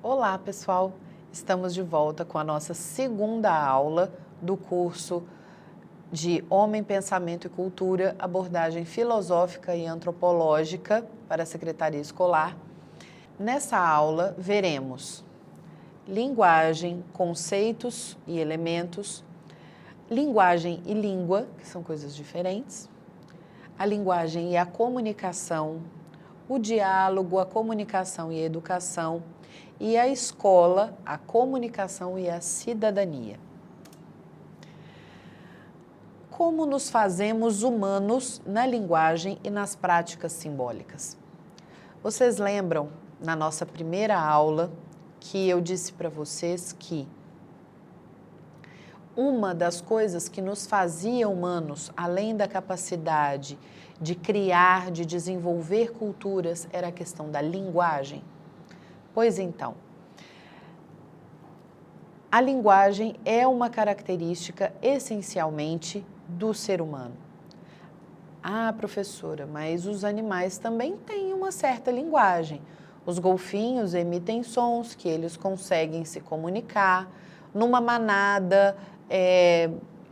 Olá, pessoal! Estamos de volta com a nossa segunda aula do curso de Homem, Pensamento e Cultura, abordagem filosófica e antropológica para a Secretaria Escolar. Nessa aula, veremos linguagem, conceitos e elementos, linguagem e língua, que são coisas diferentes, a linguagem e a comunicação, o diálogo, a comunicação e a educação, e a escola, a comunicação e a cidadania. Como nos fazemos humanos na linguagem e nas práticas simbólicas? Vocês lembram, na nossa primeira aula, que eu disse para vocês que uma das coisas que nos fazia humanos, além da capacidade de criar, de desenvolver culturas, era a questão da linguagem? Pois então, a linguagem é uma característica essencialmente do ser humano. Ah, professora, mas os animais também têm uma certa linguagem. Os golfinhos emitem sons que eles conseguem se comunicar. Numa manada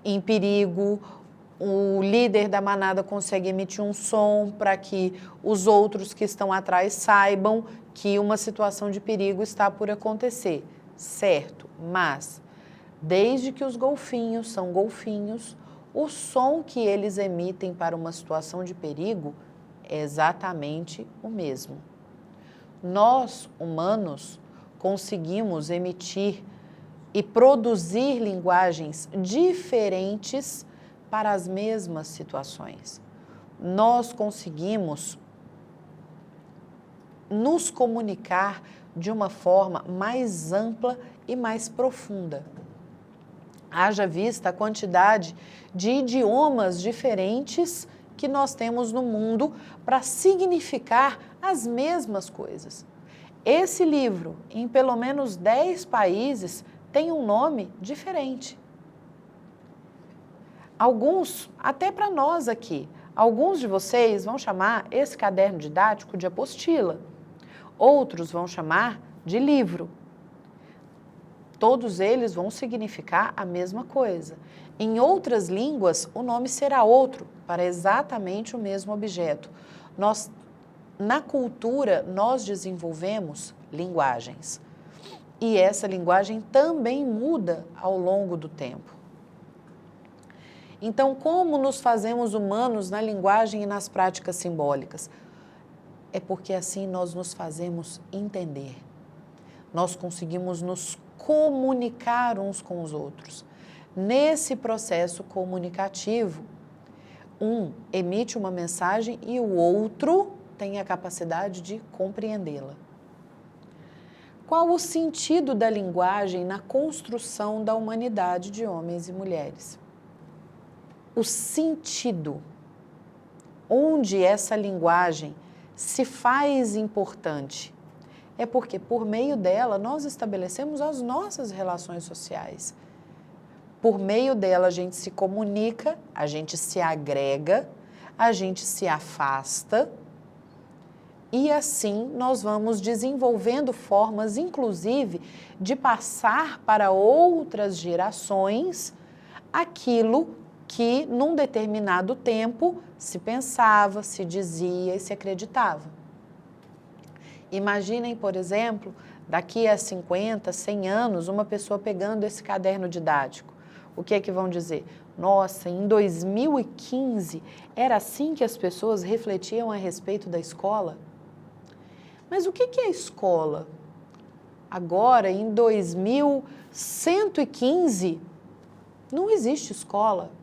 em perigo, o líder da manada consegue emitir um som para que os outros que estão atrás saibam que uma situação de perigo está por acontecer, certo? Mas, desde que os golfinhos são golfinhos, o som que eles emitem para uma situação de perigo é exatamente o mesmo. Nós, humanos, conseguimos emitir e produzir linguagens diferentes para as mesmas situações. Nós conseguimos nos comunicar de uma forma mais ampla e mais profunda. Haja vista a quantidade de idiomas diferentes que nós temos no mundo para significar as mesmas coisas. Esse livro, em pelo menos 10 países, tem um nome diferente. Alguns, até para nós aqui, alguns de vocês vão chamar esse caderno didático de apostila. Outros vão chamar de livro. Todos eles vão significar a mesma coisa. Em outras línguas, o nome será outro, para exatamente o mesmo objeto. Na cultura, nós desenvolvemos linguagens. E essa linguagem também muda ao longo do tempo. Então, como nos fazemos humanos na linguagem e nas práticas simbólicas? É porque assim nós nos fazemos entender. Nós conseguimos nos comunicar uns com os outros. Nesse processo comunicativo, um emite uma mensagem e o outro tem a capacidade de compreendê-la. Qual o sentido da linguagem na construção da humanidade de homens e mulheres? O sentido, onde essa linguagem se faz importante, é porque por meio dela nós estabelecemos as nossas relações sociais. Por meio dela a gente se comunica, a gente se agrega, a gente se afasta e assim nós vamos desenvolvendo formas, inclusive, de passar para outras gerações aquilo que num determinado tempo se pensava, se dizia e se acreditava. Imaginem, por exemplo, daqui a 50, 100 anos, uma pessoa pegando esse caderno didático. O que é que vão dizer? Nossa, em 2015, era assim que as pessoas refletiam a respeito da escola? Mas o que é escola? Agora, em 2115, não existe escola.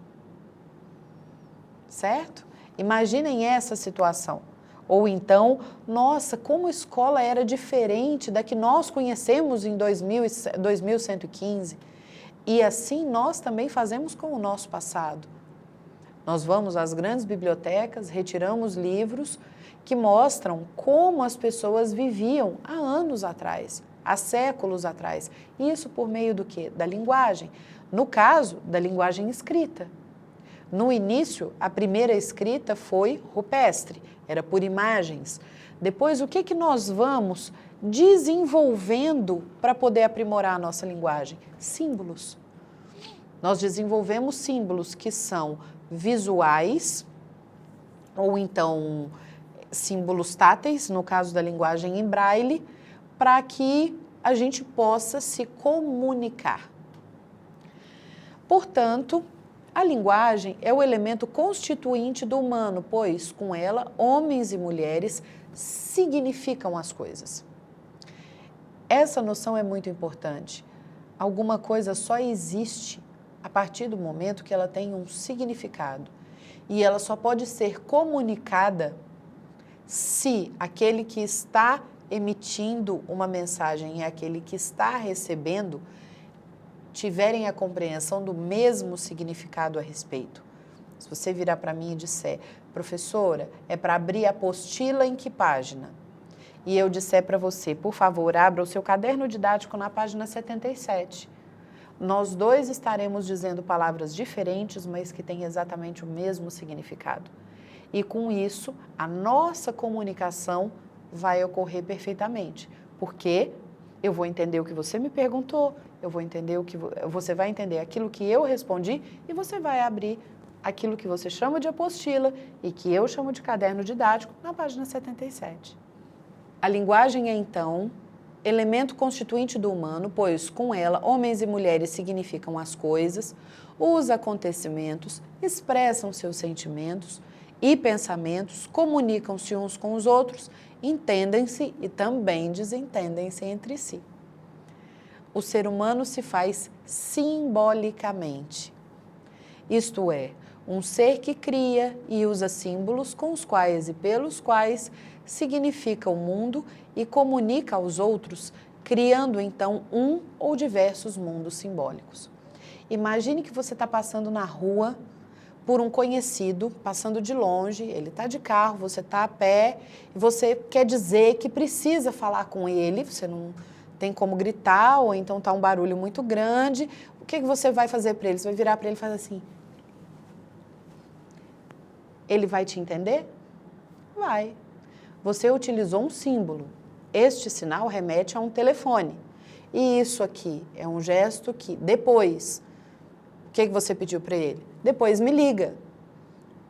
Certo? Imaginem essa situação. Ou então, nossa, como a escola era diferente da que nós conhecemos em 2115. E assim nós também fazemos com o nosso passado. Nós vamos às grandes bibliotecas, retiramos livros que mostram como as pessoas viviam há anos atrás, há séculos atrás. Isso por meio do quê? Da linguagem. No caso, da linguagem escrita. No início, a primeira escrita foi rupestre, era por imagens. Depois, o que nós vamos desenvolvendo para poder aprimorar a nossa linguagem? Símbolos. Nós desenvolvemos símbolos que são visuais, ou então símbolos táteis, no caso da linguagem em braille, para que a gente possa se comunicar. Portanto, a linguagem é o elemento constituinte do humano, pois com ela, homens e mulheres significam as coisas. Essa noção é muito importante. Alguma coisa só existe a partir do momento que ela tem um significado. E ela só pode ser comunicada se aquele que está emitindo uma mensagem e aquele que está recebendo tiverem a compreensão do mesmo significado a respeito. Se você virar para mim e disser, professora, é para abrir a apostila em que página? E eu disser para você, por favor, abra o seu caderno didático na página 77. Nós dois estaremos dizendo palavras diferentes, mas que têm exatamente o mesmo significado. E com isso, a nossa comunicação vai ocorrer perfeitamente, porque eu vou entender o que você me perguntou, eu vou entender o que você vai entender aquilo que eu respondi e você vai abrir aquilo que você chama de apostila e que eu chamo de caderno didático na página 77. A linguagem é, então, elemento constituinte do humano, pois com ela homens e mulheres significam as coisas, os acontecimentos, expressam seus sentimentos e pensamentos, comunicam-se uns com os outros, entendem-se e também desentendem-se entre si. O ser humano se faz simbolicamente, isto é, um ser que cria e usa símbolos com os quais e pelos quais significa o mundo e comunica aos outros, criando então um ou diversos mundos simbólicos. Imagine que você está passando na rua por um conhecido, passando de longe, ele está de carro, você está a pé, e você quer dizer que precisa falar com ele, você não tem como gritar, ou então está um barulho muito grande, o que você vai fazer para ele? Você vai virar para ele e fazer assim. Ele vai te entender? Vai. Você utilizou um símbolo. Este sinal remete a um telefone. E isso aqui é um gesto que, depois, o que você pediu para ele? Depois me liga.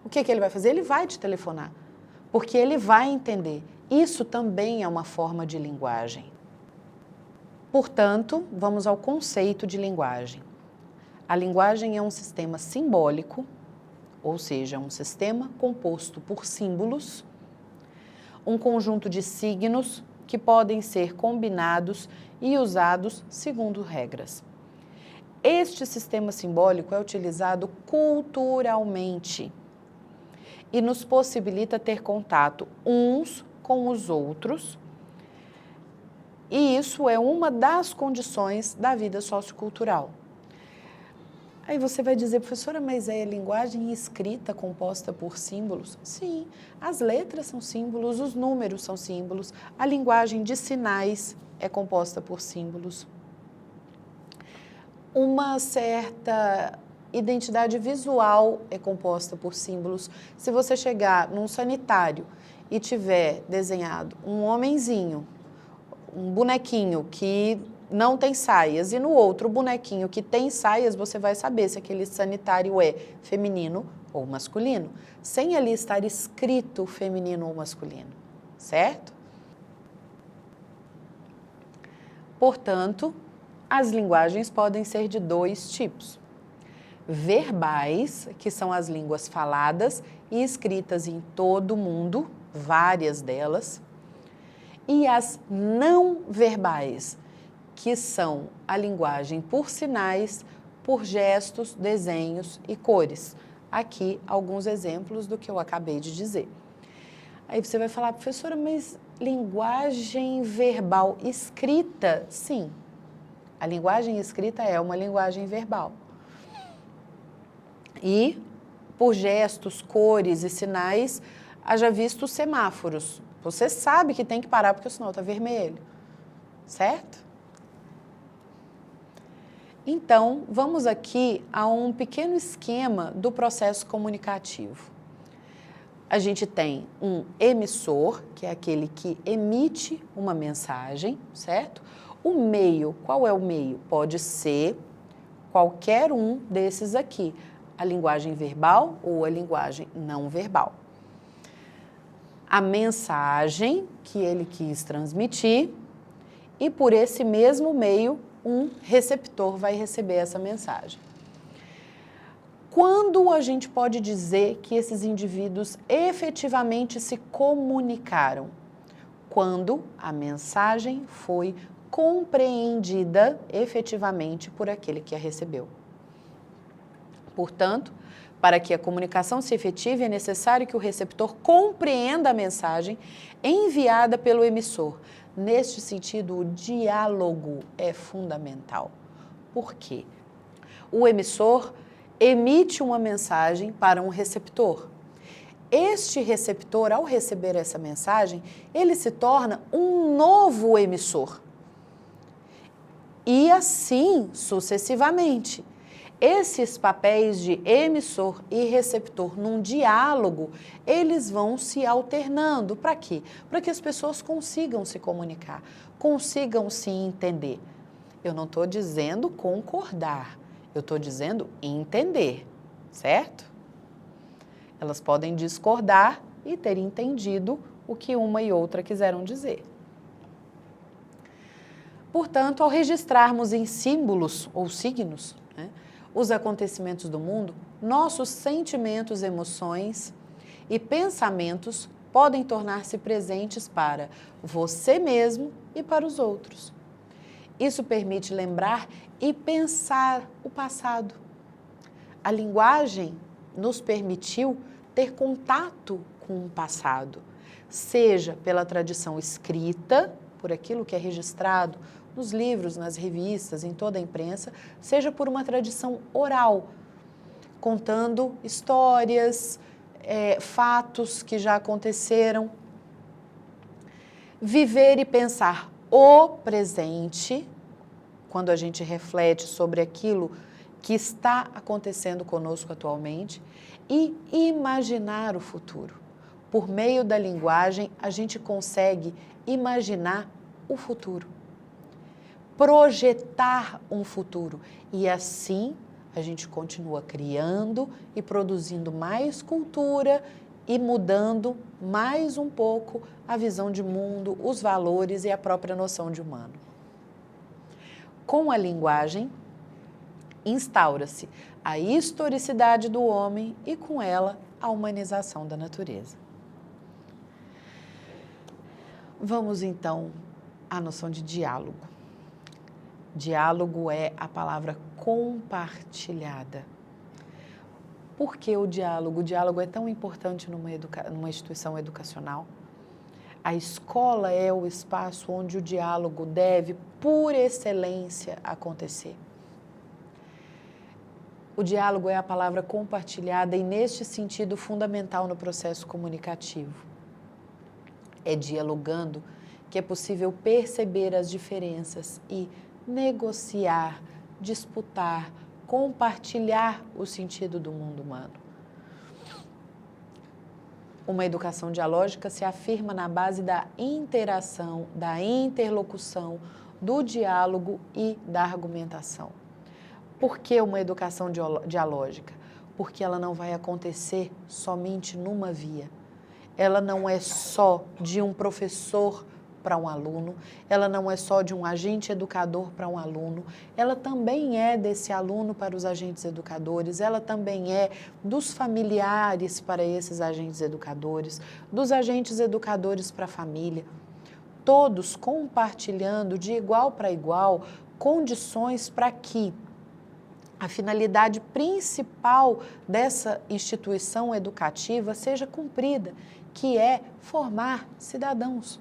O que ele vai fazer? Ele vai te telefonar, porque ele vai entender. Isso também é uma forma de linguagem. Portanto, vamos ao conceito de linguagem. A linguagem é um sistema simbólico, ou seja, um sistema composto por símbolos, um conjunto de signos que podem ser combinados e usados segundo regras. Este sistema simbólico é utilizado culturalmente e nos possibilita ter contato uns com os outros, e isso é uma das condições da vida sociocultural. Aí você vai dizer, professora, mas é linguagem escrita composta por símbolos? Sim, as letras são símbolos, os números são símbolos, a linguagem de sinais é composta por símbolos. Uma certa identidade visual é composta por símbolos. Se você chegar num sanitário e tiver desenhado um homenzinho, um bonequinho que não tem saias, e no outro bonequinho que tem saias, você vai saber se aquele sanitário é feminino ou masculino, sem ali estar escrito feminino ou masculino, certo? Portanto, as linguagens podem ser de dois tipos. Verbais, que são as línguas faladas e escritas em todo o mundo, várias delas, e as não verbais, que são a linguagem por sinais, por gestos, desenhos e cores. Aqui, alguns exemplos do que eu acabei de dizer. Aí você vai falar, professora, mas linguagem verbal escrita? Sim, a linguagem escrita é uma linguagem verbal. E, por gestos, cores e sinais, haja visto semáforos. Você sabe que tem que parar porque o sinal está vermelho, certo? Então, vamos aqui a um pequeno esquema do processo comunicativo. A gente tem um emissor, que é aquele que emite uma mensagem, certo? O meio, qual é o meio? Pode ser qualquer um desses aqui, a linguagem verbal ou a linguagem não verbal. A mensagem que ele quis transmitir e por esse mesmo meio um receptor vai receber essa mensagem. Quando a gente pode dizer que esses indivíduos efetivamente se comunicaram? Quando a mensagem foi compreendida efetivamente por aquele que a recebeu. Portanto, para que a comunicação se efetive, é necessário que o receptor compreenda a mensagem enviada pelo emissor. Neste sentido, o diálogo é fundamental. Por quê? O emissor emite uma mensagem para um receptor. Este receptor, ao receber essa mensagem, ele se torna um novo emissor. E assim sucessivamente. Esses papéis de emissor e receptor num diálogo, eles vão se alternando. Para quê? Para que as pessoas consigam se comunicar, consigam se entender. Eu não estou dizendo concordar, eu estou dizendo entender, certo? Elas podem discordar e ter entendido o que uma e outra quiseram dizer. Portanto, ao registrarmos em símbolos ou signos, os acontecimentos do mundo, nossos sentimentos, emoções e pensamentos podem tornar-se presentes para você mesmo e para os outros. Isso permite lembrar e pensar o passado. A linguagem nos permitiu ter contato com o passado, seja pela tradição escrita, por aquilo que é registrado nos livros, nas revistas, em toda a imprensa, seja por uma tradição oral, contando histórias, fatos que já aconteceram. Viver e pensar o presente, quando a gente reflete sobre aquilo que está acontecendo conosco atualmente, e imaginar o futuro. Por meio da linguagem, a gente consegue imaginar o futuro, projetar um futuro e assim a gente continua criando e produzindo mais cultura e mudando mais um pouco a visão de mundo, os valores e a própria noção de humano. Com a linguagem, instaura-se a historicidade do homem e com ela a humanização da natureza. Vamos então à noção de diálogo. Diálogo é a palavra compartilhada. Por que o diálogo? O diálogo é tão importante numa instituição educacional. A escola é o espaço onde o diálogo deve, por excelência, acontecer. O diálogo é a palavra compartilhada e, neste sentido, fundamental no processo comunicativo. É dialogando que é possível perceber as diferenças e negociar, disputar, compartilhar o sentido do mundo humano. Uma educação dialógica se afirma na base da interação, da interlocução, do diálogo e da argumentação. Por que uma educação dialógica? Porque ela não vai acontecer somente numa via. Ela não é só de um professor para um aluno, ela não é só de um agente educador para um aluno, ela também é desse aluno para os agentes educadores, ela também é dos familiares para esses agentes educadores, dos agentes educadores para a família, todos compartilhando de igual para igual condições para que a finalidade principal dessa instituição educativa seja cumprida, que é formar cidadãos,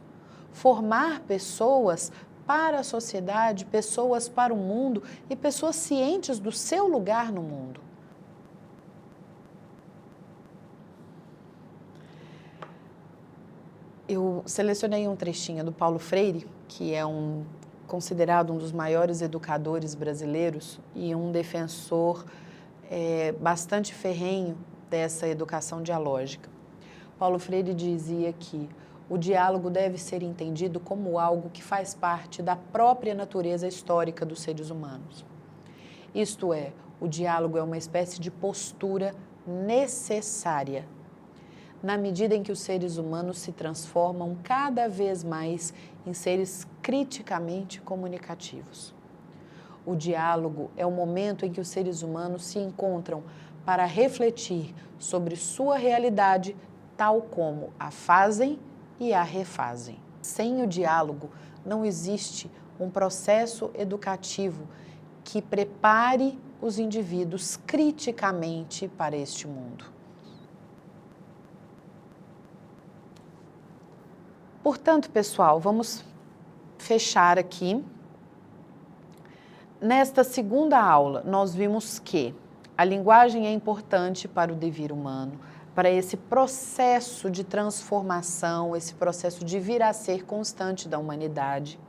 formar pessoas para a sociedade, pessoas para o mundo e pessoas cientes do seu lugar no mundo. Eu selecionei um trechinho do Paulo Freire, que é considerado um dos maiores educadores brasileiros e um defensor bastante ferrenho dessa educação dialógica. Paulo Freire dizia que o diálogo deve ser entendido como algo que faz parte da própria natureza histórica dos seres humanos. Isto é, o diálogo é uma espécie de postura necessária, na medida em que os seres humanos se transformam cada vez mais em seres criticamente comunicativos. O diálogo é o momento em que os seres humanos se encontram para refletir sobre sua realidade, tal como a fazem e a refazem. Sem o diálogo, não existe um processo educativo que prepare os indivíduos criticamente para este mundo. Portanto, pessoal, vamos fechar aqui. Nesta segunda aula, nós vimos que a linguagem é importante para o devir humano, para esse processo de transformação, esse processo de vir a ser constante da humanidade,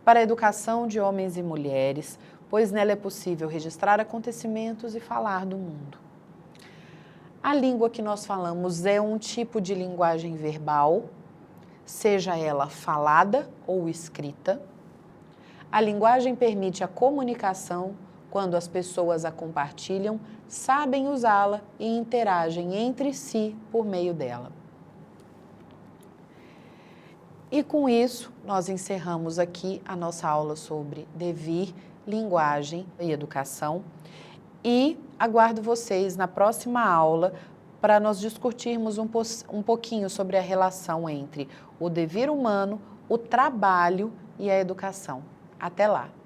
para a educação de homens e mulheres, pois nela é possível registrar acontecimentos e falar do mundo. A língua que nós falamos é um tipo de linguagem verbal, seja ela falada ou escrita. A linguagem permite a comunicação quando as pessoas a compartilham, sabem usá-la e interagem entre si por meio dela. E com isso, nós encerramos aqui a nossa aula sobre devir, linguagem e educação. E aguardo vocês na próxima aula para nós discutirmos um pouquinho sobre a relação entre o devir humano, o trabalho e a educação. Até lá!